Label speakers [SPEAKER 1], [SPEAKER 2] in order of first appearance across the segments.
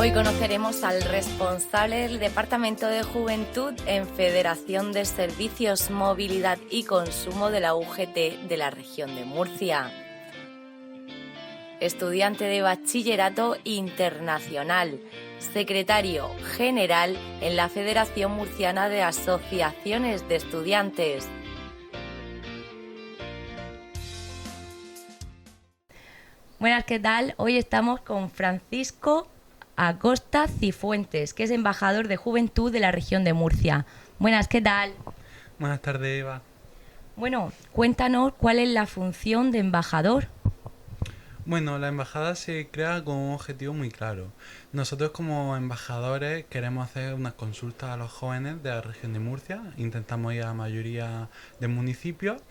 [SPEAKER 1] Hoy conoceremos al responsable del Departamento de Juventud en Federación de Servicios, Movilidad y Consumo de la UGT de la región de Murcia. Estudiante de Bachillerato Internacional, secretario general en la Federación Murciana de Asociaciones de Estudiantes. Buenas, ¿qué tal? Hoy estamos con Francisco Acosta Cifuentes, que es embajador de Juventud de la región de Murcia. Buenas, ¿qué tal?
[SPEAKER 2] Buenas tardes, Eva.
[SPEAKER 1] Bueno, cuéntanos cuál es la función de embajador.
[SPEAKER 2] Bueno, la embajada se crea con un objetivo muy claro. Nosotros como embajadores queremos hacer unas consultas a los jóvenes de la región de Murcia, intentamos ir a la mayoría de municipios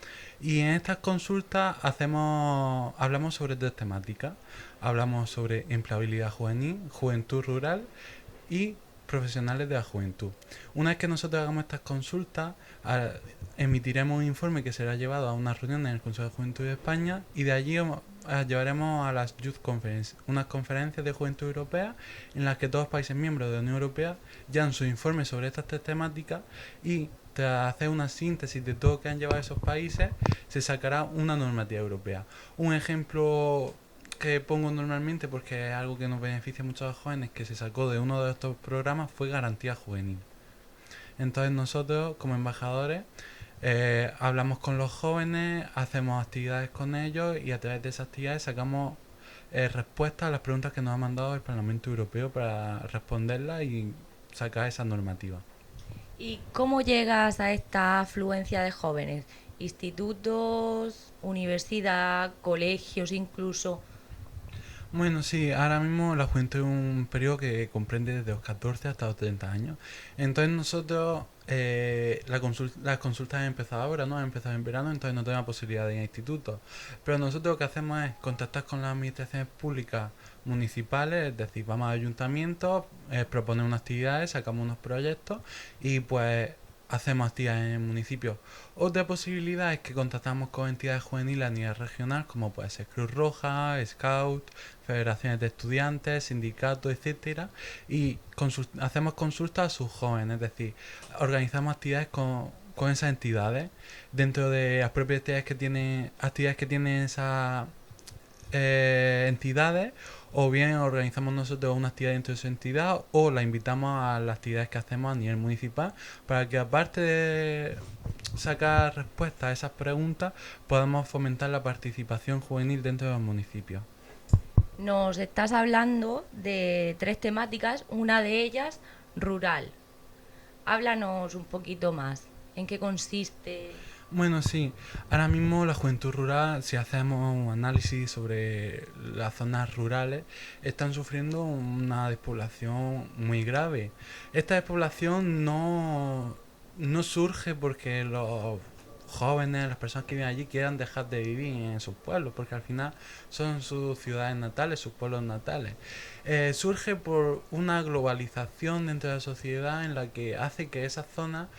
[SPEAKER 2] y en estas consultas hablamos sobre tres temáticas. Hablamos sobre empleabilidad juvenil, juventud rural y profesionales de la juventud. Una vez que nosotros hagamos estas consultas, emitiremos un informe que será llevado a una reunión en el Consejo de Juventud de España y de allí llevaremos a las Youth Conference, unas conferencias de juventud europea en las que todos los países miembros de la Unión Europea llevan su informe sobre estas tres temáticas y tras hacer una síntesis de todo lo que han llevado esos países, se sacará una normativa europea. Un ejemplo que pongo normalmente porque es algo que nos beneficia mucho a los jóvenes que se sacó de uno de estos programas fue garantía juvenil. Entonces nosotros como embajadores hablamos con los jóvenes, hacemos actividades con ellos y a través de esas actividades sacamos respuestas a las preguntas que nos ha mandado el Parlamento Europeo para responderlas y sacar esa normativa.
[SPEAKER 1] ¿Y cómo llegas a esta afluencia de jóvenes? ¿Institutos, universidad, colegios incluso?
[SPEAKER 2] Bueno, sí, ahora mismo la juventud es un periodo que comprende desde los 14 hasta los 30 años. Entonces nosotros, las consultas han empezado ahora, ¿no? Han empezado en verano, entonces no tenemos posibilidad de ir a institutos. Pero nosotros lo que hacemos es contactar con las administraciones públicas municipales, es decir, vamos a ayuntamientos, proponemos unas actividades, sacamos unos proyectos y pues hacemos actividades en municipios. Otra posibilidad es que contactamos con entidades juveniles a nivel regional, como puede ser Cruz Roja, Scout, federaciones de estudiantes, sindicatos, etcétera, y hacemos consultas a sus jóvenes, es decir, organizamos actividades con esas entidades dentro de las propias actividades que tienen esas entidades, o bien organizamos nosotros una actividad dentro de su entidad o la invitamos a las actividades que hacemos a nivel municipal para que aparte de sacar respuestas a esas preguntas podamos fomentar la participación juvenil dentro de los municipios.
[SPEAKER 1] Nos estás hablando de tres temáticas, una de ellas rural. Háblanos un poquito más. ¿En qué consiste?
[SPEAKER 2] Bueno, sí, ahora mismo la juventud rural, si hacemos un análisis sobre las zonas rurales, están sufriendo una despoblación muy grave. Esta despoblación no surge porque los jóvenes, las personas que viven allí quieran dejar de vivir en sus pueblos, porque al final son sus ciudades natales, sus pueblos natales. Surge por una globalización dentro de la sociedad en la que hace que esas zonas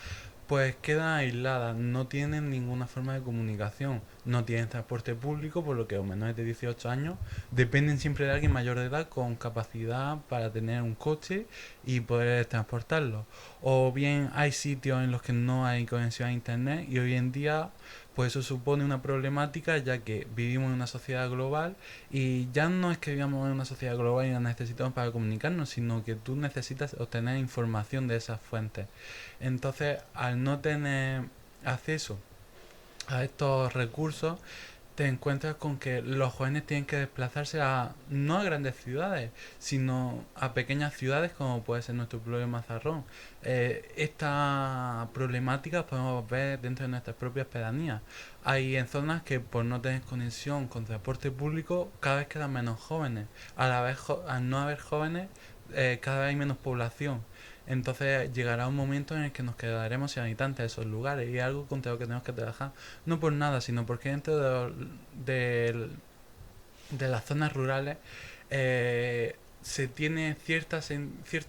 [SPEAKER 2] pues quedan aisladas, no tienen ninguna forma de comunicación, no tienen transporte público, por lo que los menores de 18 años dependen siempre de alguien mayor de edad con capacidad para tener un coche y poder transportarlo. O bien hay sitios en los que no hay conexión a internet y hoy en día pues eso supone una problemática ya que vivimos en una sociedad global y ya no es que vivamos en una sociedad global y la necesitamos para comunicarnos, sino que tú necesitas obtener información de esas fuentes. Entonces, al no tener acceso a estos recursos, te encuentras con que los jóvenes tienen que desplazarse no a grandes ciudades, sino a pequeñas ciudades como puede ser nuestro pueblo de Mazarrón. Esta problemática podemos ver dentro de nuestras propias pedanías. Hay en zonas que por no tener conexión con transporte público cada vez quedan menos jóvenes. A la vez, al no haber jóvenes, cada vez hay menos población. Entonces llegará un momento en el que nos quedaremos sin habitantes de esos lugares y es algo contra lo que tenemos que trabajar, no por nada, sino porque dentro de las zonas rurales se tiene ciertos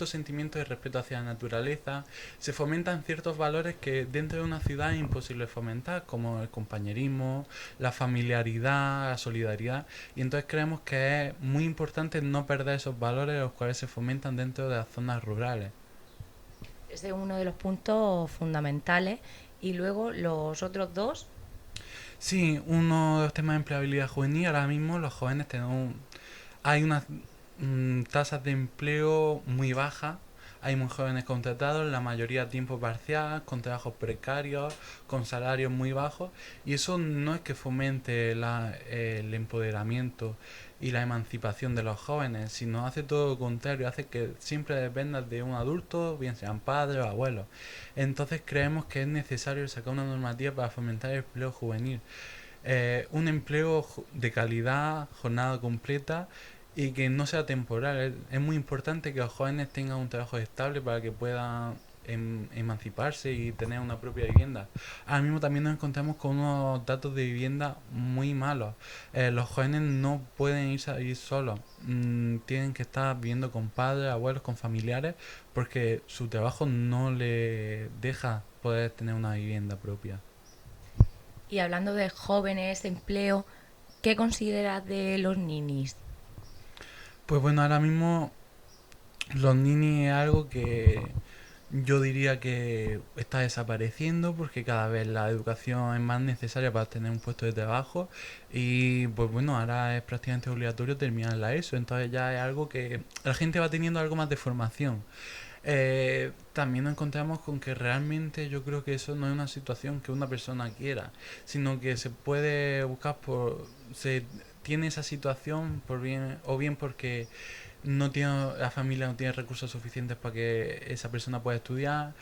[SPEAKER 2] sentimientos de respeto hacia la naturaleza, se fomentan ciertos valores que dentro de una ciudad es imposible fomentar, como el compañerismo, la familiaridad, la solidaridad, y entonces creemos que es muy importante no perder esos valores los cuales se fomentan dentro de las zonas rurales.
[SPEAKER 1] Ese es uno de los puntos fundamentales. Y luego los otros dos.
[SPEAKER 2] Sí, uno de los temas de empleabilidad juvenil, ahora mismo los jóvenes tenemos, hay unas tasas de empleo muy bajas, hay muy jóvenes contratados, la mayoría a tiempo parcial, con trabajos precarios, con salarios muy bajos, y eso no es que fomente el empoderamiento y la emancipación de los jóvenes, sino hace todo lo contrario, hace que siempre dependas de un adulto, bien sean padres o abuelos. Entonces creemos que es necesario sacar una normativa para fomentar el empleo juvenil. Un empleo de calidad, jornada completa y que no sea temporal. Es muy importante que los jóvenes tengan un trabajo estable para que puedan emanciparse y tener una propia vivienda. Ahora mismo también nos encontramos con unos datos de vivienda muy malos. Los jóvenes no pueden irse a ir solos. Tienen que estar viviendo con padres, abuelos, con familiares, porque su trabajo no le deja poder tener una vivienda propia.
[SPEAKER 1] Y hablando de jóvenes, empleo, ¿qué consideras de los ninis?
[SPEAKER 2] Pues bueno, ahora mismo los ninis es algo que yo diría que está desapareciendo porque cada vez la educación es más necesaria para tener un puesto de trabajo y pues bueno, ahora es prácticamente obligatorio terminar la ESO, entonces ya es algo que la gente va teniendo algo más de formación. También nos encontramos con que realmente yo creo que eso no es una situación que una persona quiera, sino que se puede buscar se tiene esa situación por bien o bien porque no tiene, la familia no tiene recursos suficientes para que esa persona pueda estudiar,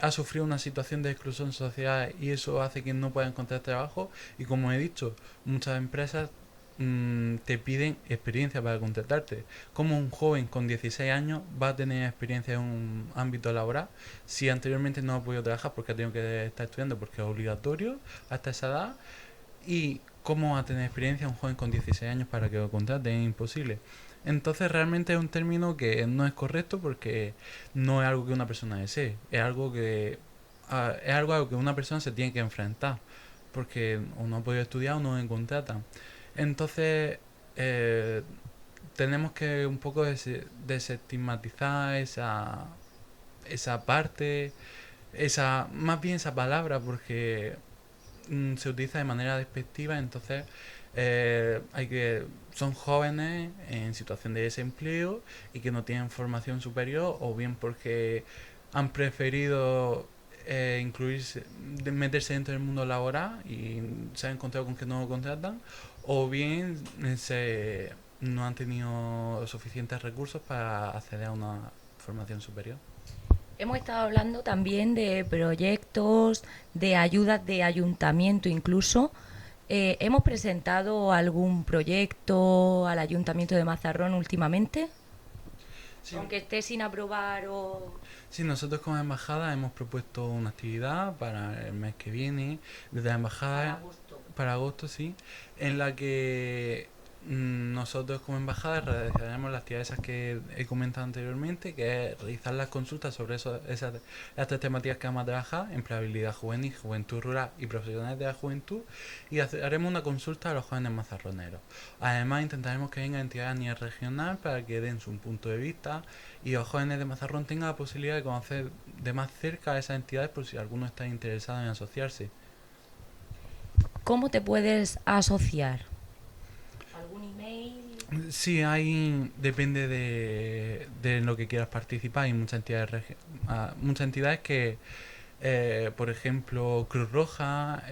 [SPEAKER 2] ha sufrido una situación de exclusión social y eso hace que no pueda encontrar trabajo y como he dicho, muchas empresas te piden experiencia para contratarte. Como un joven con 16 años va a tener experiencia en un ámbito laboral si anteriormente no ha podido trabajar porque ha tenido que estar estudiando porque es obligatorio hasta esa edad? ¿Y cómo va a tener experiencia un joven con 16 años para que lo contraten? Es imposible. Entonces realmente es un término que no es correcto porque no es algo que una persona desee, es algo es algo a lo que una persona se tiene que enfrentar porque o no ha podido estudiar o no lo contratan. Entonces eh, tenemos que un poco desestigmatizar esa parte, más bien esa palabra porque se utiliza de manera despectiva, entonces son jóvenes en situación de desempleo y que no tienen formación superior o bien porque han preferido meterse dentro del mundo laboral y se han encontrado con que no lo contratan o bien no han tenido suficientes recursos para acceder a una formación superior.
[SPEAKER 1] Hemos estado hablando también de proyectos, de ayudas de ayuntamiento incluso. ¿Hemos presentado algún proyecto al ayuntamiento de Mazarrón últimamente?
[SPEAKER 2] Sí.
[SPEAKER 1] Aunque esté sin aprobar o...
[SPEAKER 2] Sí, nosotros como embajada hemos propuesto una actividad para el mes que viene, desde la embajada, para agosto, sí, en la que nosotros como embajada realizaremos las actividades esas que he comentado anteriormente, que es realizar las consultas sobre las tres temáticas que vamos a trabajar: empleabilidad juvenil, juventud rural y profesionales de la juventud, y haremos una consulta a los jóvenes mazarroneros. Además intentaremos que vengan entidades a nivel regional para que den su punto de vista y los jóvenes de Mazarrón tengan la posibilidad de conocer de más cerca a esas entidades por si alguno está interesado en asociarse.
[SPEAKER 1] ¿Cómo te puedes asociar? ¿Algún email?
[SPEAKER 2] Sí, depende de lo que quieras participar. Hay muchas entidades que, por ejemplo, Cruz Roja,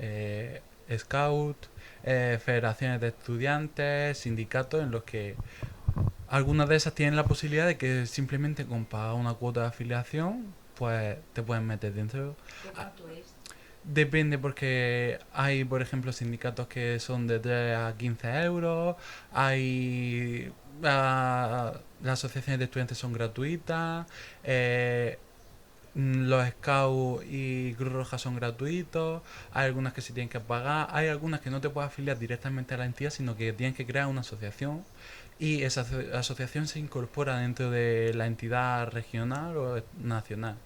[SPEAKER 2] Scout, federaciones de estudiantes, sindicatos, en los que algunas de esas tienen la posibilidad de que simplemente con pagar una cuota de afiliación, pues te pueden meter dentro.
[SPEAKER 1] ¿Qué cuánto es?
[SPEAKER 2] Depende porque hay, por ejemplo, sindicatos que son de 3 a 15 euros, hay las asociaciones de estudiantes son gratuitas, Los Scouts y Cruz Roja son gratuitos, hay algunas que sí tienen que pagar, hay algunas que no te puedes afiliar directamente a la entidad, sino que tienes que crear una asociación y esa asociación se incorpora dentro de la entidad regional o nacional.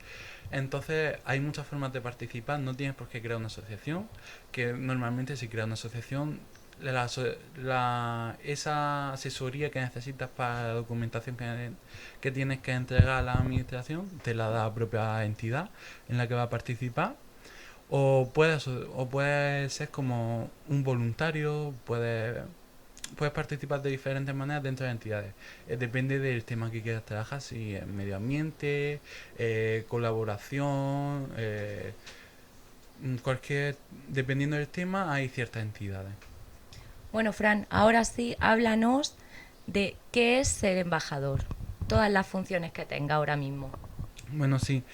[SPEAKER 2] Entonces hay muchas formas de participar, no tienes por qué crear una asociación, que normalmente si creas una asociación, esa asesoría que necesitas para la documentación que tienes que entregar a la administración, te la da la propia entidad en la que va a participar. O puede ser como un voluntario, puedes participar de diferentes maneras dentro de entidades. Depende del tema que quieras trabajar, si es medio ambiente, colaboración, dependiendo del tema hay ciertas entidades.
[SPEAKER 1] Bueno, Fran, ahora sí, háblanos de qué es ser embajador, todas las funciones que tenga ahora mismo.
[SPEAKER 2] Bueno, sí,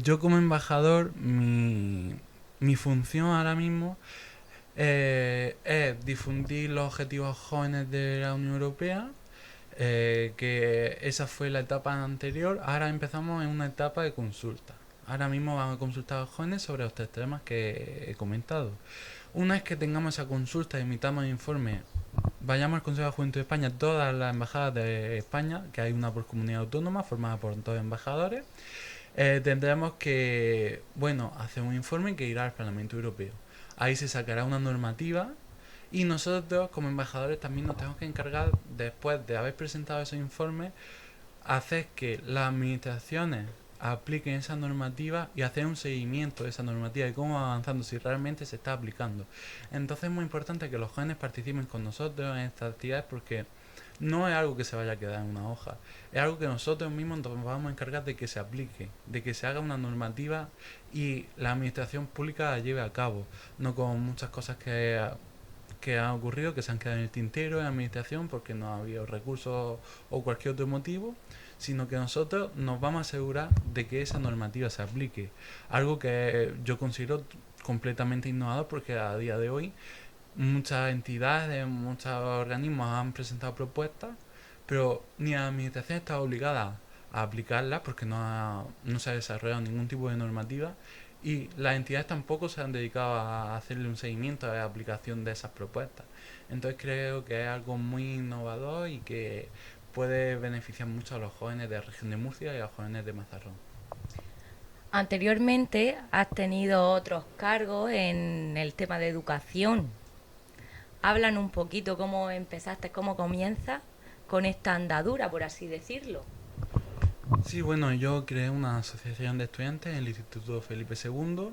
[SPEAKER 2] yo como embajador, mi función ahora mismo es difundir los objetivos jóvenes de la Unión Europea, que esa fue la etapa anterior. Ahora empezamos en una etapa de consulta. Ahora mismo vamos a consultar a los jóvenes sobre los tres temas que he comentado. Una vez que tengamos esa consulta y emitamos el informe, vayamos al Consejo de Juventud de España, todas las embajadas de España, que hay una por comunidad autónoma formada por dos embajadores, tendremos que, bueno, hacer un informe que irá al Parlamento Europeo. Ahí se sacará una normativa y nosotros como embajadores también nos tenemos que encargar, después de haber presentado esos informes, hacer que las administraciones apliquen esa normativa y hacer un seguimiento de esa normativa y cómo va avanzando, si realmente se está aplicando. Entonces es muy importante que los jóvenes participen con nosotros en estas actividades, porque no es algo que se vaya a quedar en una hoja, es algo que nosotros mismos nos vamos a encargar de que se aplique, de que se haga una normativa y la administración pública la lleve a cabo, no con muchas cosas que han ocurrido, que se han quedado en el tintero en la administración porque no ha habido recursos o cualquier otro motivo, sino que nosotros nos vamos a asegurar de que esa normativa se aplique. Algo que yo considero completamente innovador, porque a día de hoy muchas entidades, muchos organismos han presentado propuestas, pero ni la administración está obligada a aplicarlas porque no se ha desarrollado ningún tipo de normativa, y las entidades tampoco se han dedicado a hacerle un seguimiento a la aplicación de esas propuestas. Entonces creo que es algo muy innovador y que puede beneficiar mucho a los jóvenes de la región de Murcia y a los jóvenes de Mazarrón.
[SPEAKER 1] Anteriormente has tenido otros cargos en el tema de educación. Hablan un poquito cómo empezaste, cómo comienzas con esta andadura, por así decirlo.
[SPEAKER 2] Sí, bueno, yo creé una asociación de estudiantes en el Instituto Felipe II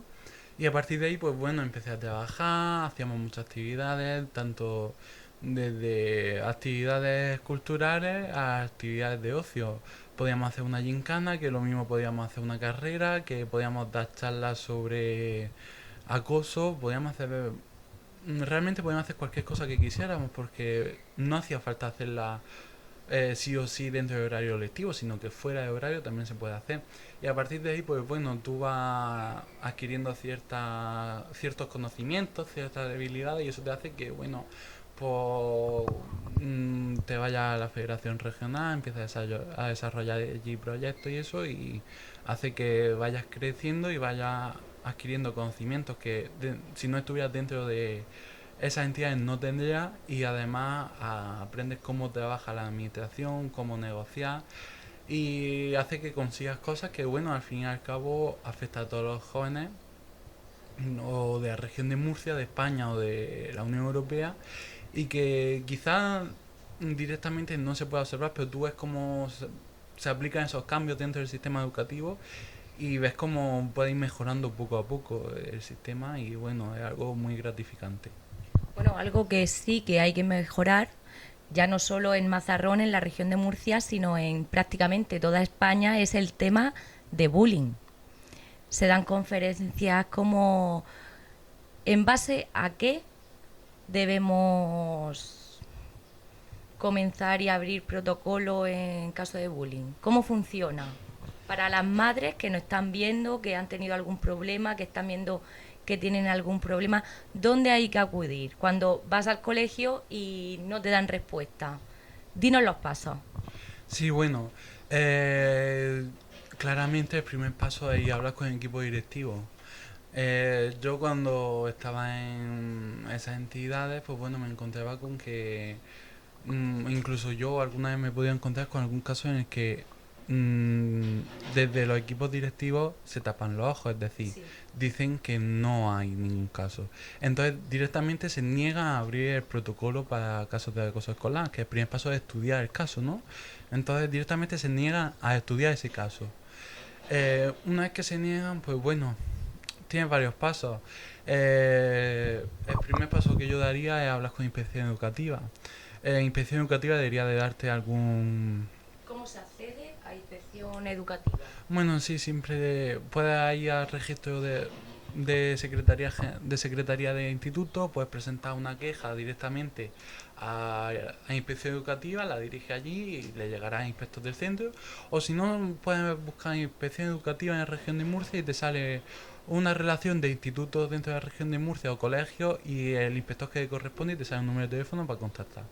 [SPEAKER 2] y a partir de ahí, pues bueno, empecé a trabajar, hacíamos muchas actividades, tanto desde actividades culturales a actividades de ocio. Podíamos hacer una gincana, que lo mismo podíamos hacer una carrera, que podíamos dar charlas sobre acoso, realmente podíamos hacer cualquier cosa que quisiéramos, porque no hacía falta hacerla sí o sí dentro del horario lectivo, sino que fuera de horario también se puede hacer. Y a partir de ahí, pues bueno, tú vas adquiriendo ciertos conocimientos, ciertas habilidades, y eso te hace que, bueno, pues te vayas a la federación regional, empiezas a desarrollar allí proyectos y eso, y hace que vayas creciendo y vayas adquiriendo conocimientos que si no estuvieras dentro de esas entidades no tendrías, y además aprendes cómo trabaja la administración, cómo negociar, y hace que consigas cosas que, bueno, al fin y al cabo afecta a todos los jóvenes o de la región de Murcia, de España o de la Unión Europea, y que quizás directamente no se pueda observar, pero tú ves cómo se aplican esos cambios dentro del sistema educativo y ves cómo puede ir mejorando poco a poco el sistema, y bueno, es algo muy gratificante.
[SPEAKER 1] Bueno, algo que sí que hay que mejorar, ya no solo en Mazarrón, en la región de Murcia, sino en prácticamente toda España, es el tema de bullying. Se dan conferencias como en base a qué debemos comenzar y abrir protocolo en caso de bullying. ¿Cómo funciona? Para las madres que nos están viendo, que han tenido algún problema, que están viendo que tienen algún problema, ¿dónde hay que acudir? Cuando vas al colegio y no te dan respuesta. Dinos los pasos.
[SPEAKER 2] Sí, bueno, eh, Claramente el primer paso es ir a hablar con el equipo directivo. Yo cuando estaba en esas entidades, pues bueno, me encontraba con que incluso yo alguna vez me podía encontrar con algún caso en el que mm, desde los equipos directivos se tapan los ojos, es decir,
[SPEAKER 1] Sí.
[SPEAKER 2] dicen que no hay ningún caso. Entonces directamente se niega a abrir el protocolo para casos de acoso escolar, que el primer paso es estudiar el caso, ¿no? Entonces directamente se niega a estudiar ese caso. Una vez que se niegan, pues bueno, tiene varios pasos. El primer paso que yo daría es hablar con inspección educativa. Inspección educativa debería de darte algún...
[SPEAKER 1] ¿Cómo se accede a inspección educativa?
[SPEAKER 2] Bueno, sí, siempre puedes ir al registro de secretaría de instituto, puedes presentar una queja directamente a inspección educativa, la dirige allí y le llegará a inspector del centro. O si no, puedes buscar inspección educativa en la región de Murcia y te sale una relación de institutos dentro de la región de Murcia o colegios y el inspector que corresponde y te sale un número de teléfono para contactar.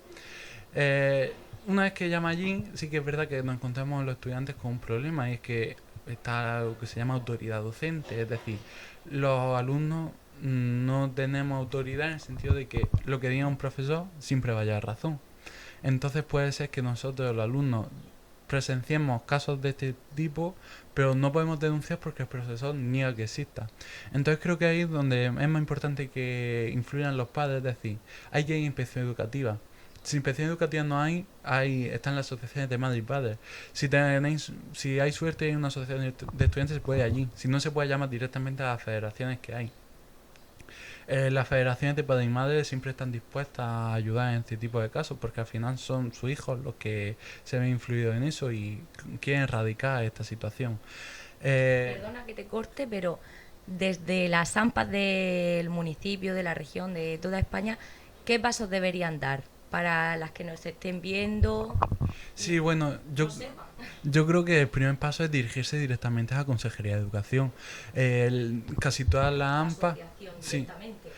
[SPEAKER 2] Eh, una vez que llama allí, sí que es verdad que nos encontramos los estudiantes con un problema y es que está lo que se llama autoridad docente, es decir, los alumnos no tenemos autoridad en el sentido de que lo que diga un profesor siempre vaya a razón. Entonces puede ser que nosotros, los alumnos, presenciemos casos de este tipo, pero no podemos denunciar porque el profesor niega que exista. Entonces creo que ahí es donde es más importante que influyan los padres, es decir, hay que ir a inspección educativa. Si inspección educativa no están las asociaciones de madres y padres. Si hay suerte en una asociación de estudiantes se puede ir allí. Si no se puede llamar directamente a las federaciones que hay. Las federaciones de padres y madres siempre están dispuestas a ayudar en este tipo de casos porque al final son sus hijos los que se ven influidos en eso y quieren erradicar esta situación. Eh,
[SPEAKER 1] Perdona que te corte, pero desde las AMPAs del municipio, de la región, de toda España, ¿qué pasos deberían dar para las que nos estén viendo
[SPEAKER 2] sí,
[SPEAKER 1] y
[SPEAKER 2] bueno,
[SPEAKER 1] no sepan?
[SPEAKER 2] yo creo que el primer paso es dirigirse directamente a la Consejería de Educación. Casi todas las
[SPEAKER 1] La
[SPEAKER 2] AMPA,
[SPEAKER 1] asociación
[SPEAKER 2] sí,
[SPEAKER 1] directamente.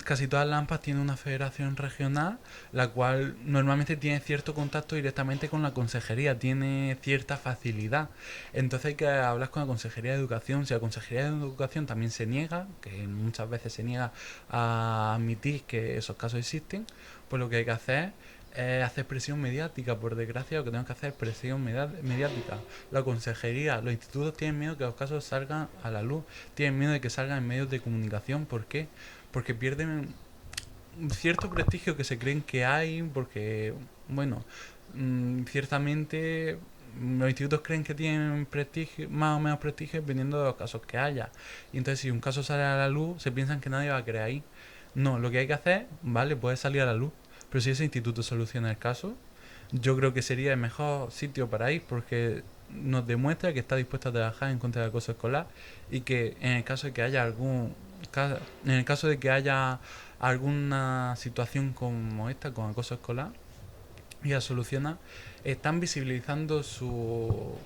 [SPEAKER 2] casi todas las AMPAs tienen una federación regional, la cual normalmente tiene cierto contacto directamente con la consejería, tiene cierta facilidad. Entonces hay que hablar con la Consejería de Educación. Si la Consejería de Educación también se niega, que muchas veces se niega a admitir que esos casos existen, pues lo que hay que hacer es hacer presión mediática. Por desgracia, lo que tenemos que hacer es presión mediática. La consejería, los institutos tienen miedo que los casos salgan a la luz, tienen miedo de que salgan en medios de comunicación. ¿Por qué? Porque pierden cierto prestigio que se creen que hay, porque, bueno, ciertamente los institutos creen que tienen prestigio, más o menos prestigio dependiendo de los casos que haya. Y entonces si un caso sale a la luz, se piensan que nadie va a creer ahí. No, lo que hay que hacer, vale, puede salir a la luz, pero si ese instituto soluciona el caso, yo creo que sería el mejor sitio para ir porque nos demuestra que está dispuesto a trabajar en contra del acoso escolar y que en el caso de que haya en el caso de que haya alguna situación como esta con acoso escolar y la soluciona, están visibilizando sus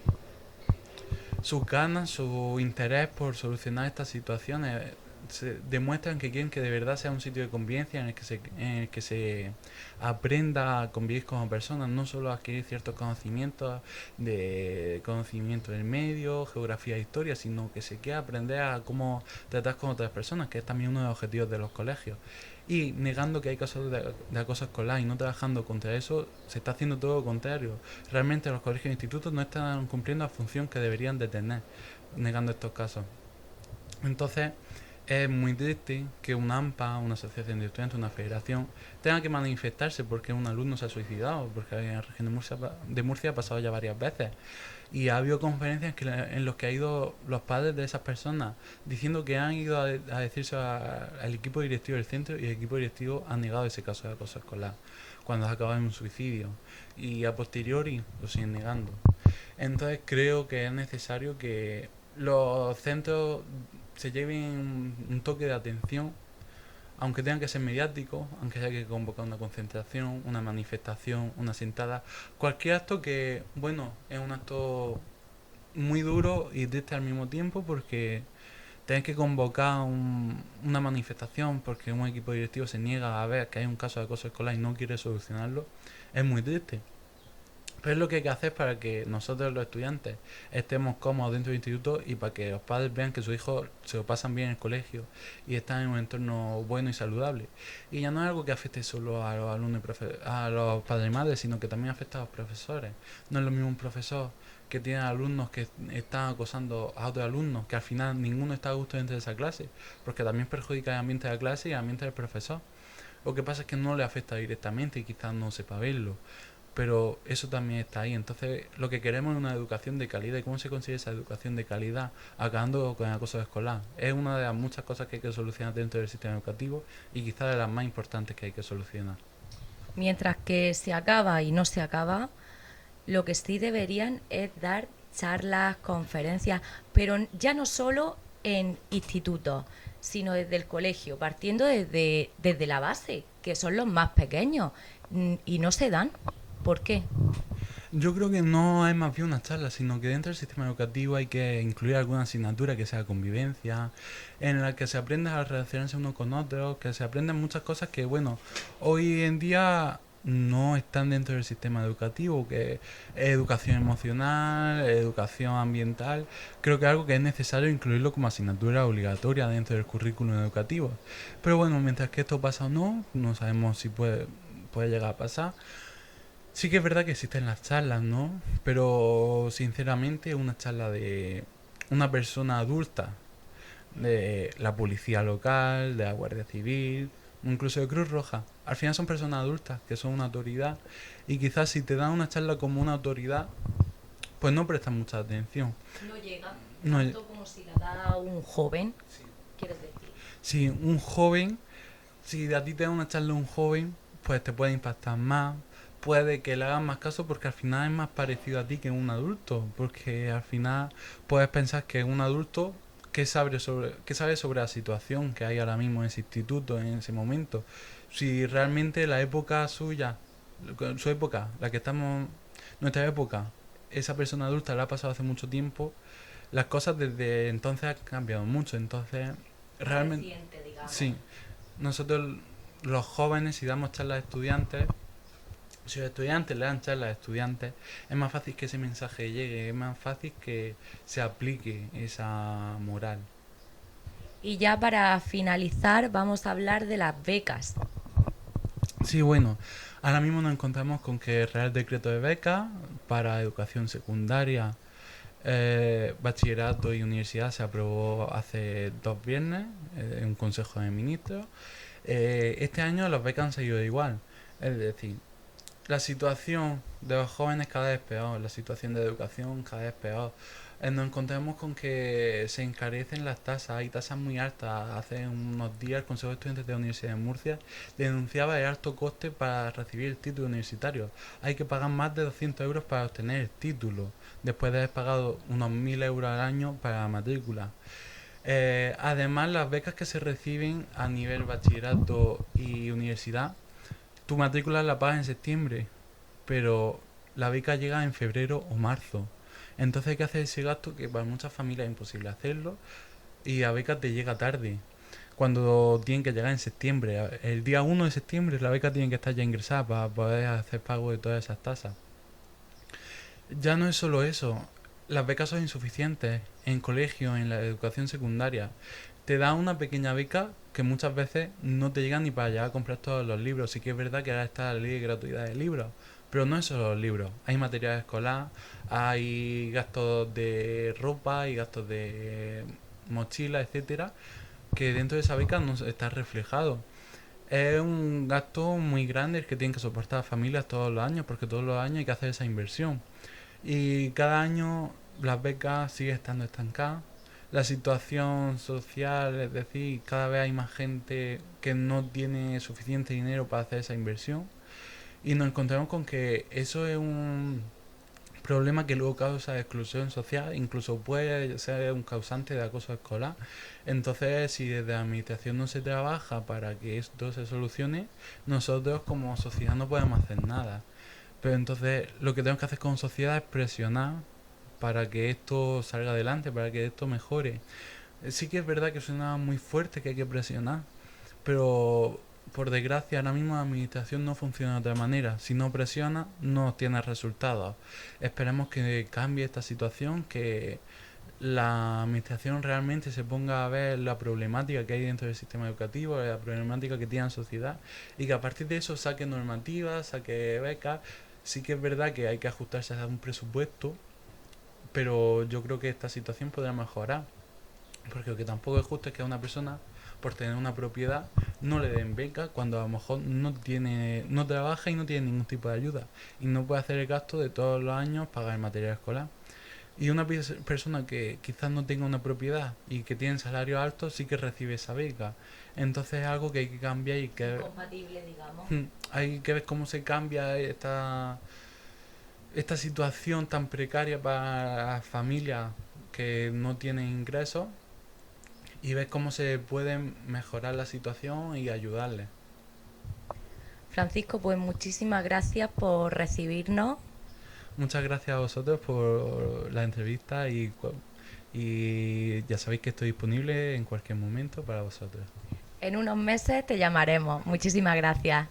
[SPEAKER 2] ganas, su interés por solucionar estas situaciones. Se demuestran que quieren que de verdad sea un sitio de convivencia en el que se aprenda a convivir como personas, no solo a adquirir ciertos conocimientos de conocimiento del medio, geografía e historia, sino que se quiera aprender a cómo tratar con otras personas, que es también uno de los objetivos de los colegios. Y negando que hay casos de acoso escolar y no trabajando contra eso, se está haciendo todo lo contrario. Realmente los colegios e institutos no están cumpliendo la función que deberían de tener, negando estos casos. Entonces, es muy triste que una AMPA, una asociación de estudiantes, una federación, tenga que manifestarse porque un alumno se ha suicidado, porque en la región de Murcia ha pasado ya varias veces. Y ha habido conferencias en las que ha ido los padres de esas personas diciendo que han ido a decirse al equipo directivo del centro y el equipo directivo ha negado ese caso de acoso escolar cuando ha acabado en un suicidio y a posteriori lo siguen negando. Entonces creo que es necesario que los centros se lleven un toque de atención, aunque tengan que ser mediáticos, aunque haya que convocar una concentración, una manifestación, una sentada, cualquier acto que, bueno, es un acto muy duro y triste al mismo tiempo porque tener que convocar una manifestación porque un equipo directivo se niega a ver que hay un caso de acoso escolar y no quiere solucionarlo, es muy triste. Pero es lo que hay que hacer para que nosotros los estudiantes estemos cómodos dentro del instituto y para que los padres vean que sus hijos se lo pasan bien en el colegio y están en un entorno bueno y saludable. Y ya no es algo que afecte solo a los alumnos a los padres y madres, sino que también afecta a los profesores. No es lo mismo un profesor que tiene alumnos que están acosando a otros alumnos, que al final ninguno está a gusto dentro de esa clase, porque también perjudica el ambiente de la clase y el ambiente del profesor. Lo que pasa es que no le afecta directamente y quizás no sepa verlo, pero eso también está ahí. Entonces, lo que queremos es una educación de calidad. ¿Y cómo se consigue esa educación de calidad? Acabando con el acoso escolar. Es una de las muchas cosas que hay que solucionar dentro del sistema educativo y quizás de las más importantes que hay que solucionar.
[SPEAKER 1] Mientras que se acaba y no se acaba, lo que sí deberían es dar charlas, conferencias, pero ya no solo en institutos, sino desde el colegio, partiendo desde la base, que son los más pequeños, y no se dan. ¿Por qué?
[SPEAKER 2] Yo creo que no es más bien una charla, sino que dentro del sistema educativo hay que incluir alguna asignatura que sea convivencia, en la que se aprenda a relacionarse uno con otros, que se aprendan muchas cosas que, bueno, hoy en día no están dentro del sistema educativo, que es educación emocional, educación ambiental. Creo que es algo que es necesario incluirlo como asignatura obligatoria dentro del currículum educativo. Pero bueno, mientras que esto pasa o no, no sabemos si puede llegar a pasar. Sí que es verdad que existen las charlas, ¿no? Pero sinceramente una charla de una persona adulta, de la policía local, de la Guardia Civil, incluso de Cruz Roja, al final son personas adultas que son una autoridad y quizás si te dan una charla como una autoridad, pues no prestan mucha atención.
[SPEAKER 1] No llega
[SPEAKER 2] No,
[SPEAKER 1] tanto como si la da un joven, quieres decir.
[SPEAKER 2] si un joven, si a ti te da una charla un joven, pues te puede impactar más, puede que le hagan más caso porque al final es más parecido a ti que un adulto, porque al final puedes pensar que un adulto que sabe sobre la situación que hay ahora mismo en ese instituto, en ese momento. Si realmente la época suya, su época, la que estamos, nuestra época, esa persona adulta la ha pasado hace mucho tiempo, las cosas desde entonces han cambiado mucho, entonces
[SPEAKER 1] Más
[SPEAKER 2] realmente
[SPEAKER 1] reciente, digamos.
[SPEAKER 2] sí, nosotros los jóvenes si damos charlas a estudiantes, si los estudiantes le dan charlas a estudiantes, es más fácil que ese mensaje llegue, es más fácil que se aplique esa moral.
[SPEAKER 1] Y ya para finalizar, vamos a hablar de las becas.
[SPEAKER 2] Sí, bueno, ahora mismo nos encontramos con que el Real Decreto de Becas para educación secundaria, bachillerato y universidad se aprobó hace 2 viernes en un consejo de ministros. Este año las becas han seguido igual, es decir, la situación de los jóvenes cada vez peor, la situación de educación cada vez peor. Nos encontramos con que se encarecen las tasas, hay tasas muy altas. Hace unos días el Consejo de Estudiantes de la Universidad de Murcia denunciaba el alto coste para recibir el título universitario. Hay que pagar más de 200 euros para obtener el título, después de haber pagado unos 1000 euros al año para la matrícula. Además, las becas que se reciben a nivel bachillerato y universidad, tu matrícula la pagas en septiembre, pero la beca llega en febrero o marzo. Entonces hay que hacer ese gasto que para muchas familias es imposible hacerlo y la beca te llega tarde. Cuando tienen que llegar en septiembre, el día 1 de septiembre la beca tiene que estar ya ingresada para poder hacer pago de todas esas tasas. Ya no es solo eso, las becas son insuficientes en colegio, en la educación secundaria. Te da una pequeña beca que muchas veces no te llega ni para llegar a comprar todos los libros. Sí que es verdad que ahora está la ley de gratuidad de libros, pero no es solo los libros. Hay material escolar, hay gastos de ropa, hay gastos de mochila, etcétera, que dentro de esa beca no está reflejado. Es un gasto muy grande el que tienen que soportar las familias todos los años, porque todos los años hay que hacer esa inversión. Y cada año las becas siguen estando estancadas. La situación social, es decir, cada vez hay más gente que no tiene suficiente dinero para hacer esa inversión. Y nos encontramos con que eso es un problema que luego causa exclusión social, incluso puede ser un causante de acoso escolar. Entonces, si desde la administración no se trabaja para que esto se solucione, nosotros como sociedad no podemos hacer nada. Pero entonces lo que tenemos que hacer como sociedad es presionar para que esto salga adelante, para que esto mejore. Sí que es verdad que suena muy fuerte que hay que presionar, pero por desgracia, ahora mismo la administración no funciona de otra manera. Si no presiona, no obtiene resultados. Esperemos que cambie esta situación, que la administración realmente se ponga a ver la problemática que hay dentro del sistema educativo, la problemática que tiene la sociedad, y que a partir de eso saque normativas, saque becas. Sí que es verdad que hay que ajustarse a un presupuesto, pero yo creo que esta situación podrá mejorar. Porque lo que tampoco es justo es que a una persona, por tener una propiedad, no le den beca cuando a lo mejor no trabaja y no tiene ningún tipo de ayuda. Y no puede hacer el gasto de todos los años pagar el material escolar. Y una persona que quizás no tenga una propiedad y que tiene salario alto sí que recibe esa beca. Entonces es algo que hay que cambiar y que
[SPEAKER 1] Compatible, digamos.
[SPEAKER 2] hay que ver cómo se cambia esta situación tan precaria para las familias que no tienen ingresos, y ver cómo se puede mejorar la situación y ayudarles.
[SPEAKER 1] Francisco, pues muchísimas gracias por recibirnos.
[SPEAKER 2] Muchas gracias a vosotros por la entrevista y ya sabéis que estoy disponible en cualquier momento para vosotros.
[SPEAKER 1] En unos meses te llamaremos. Muchísimas gracias.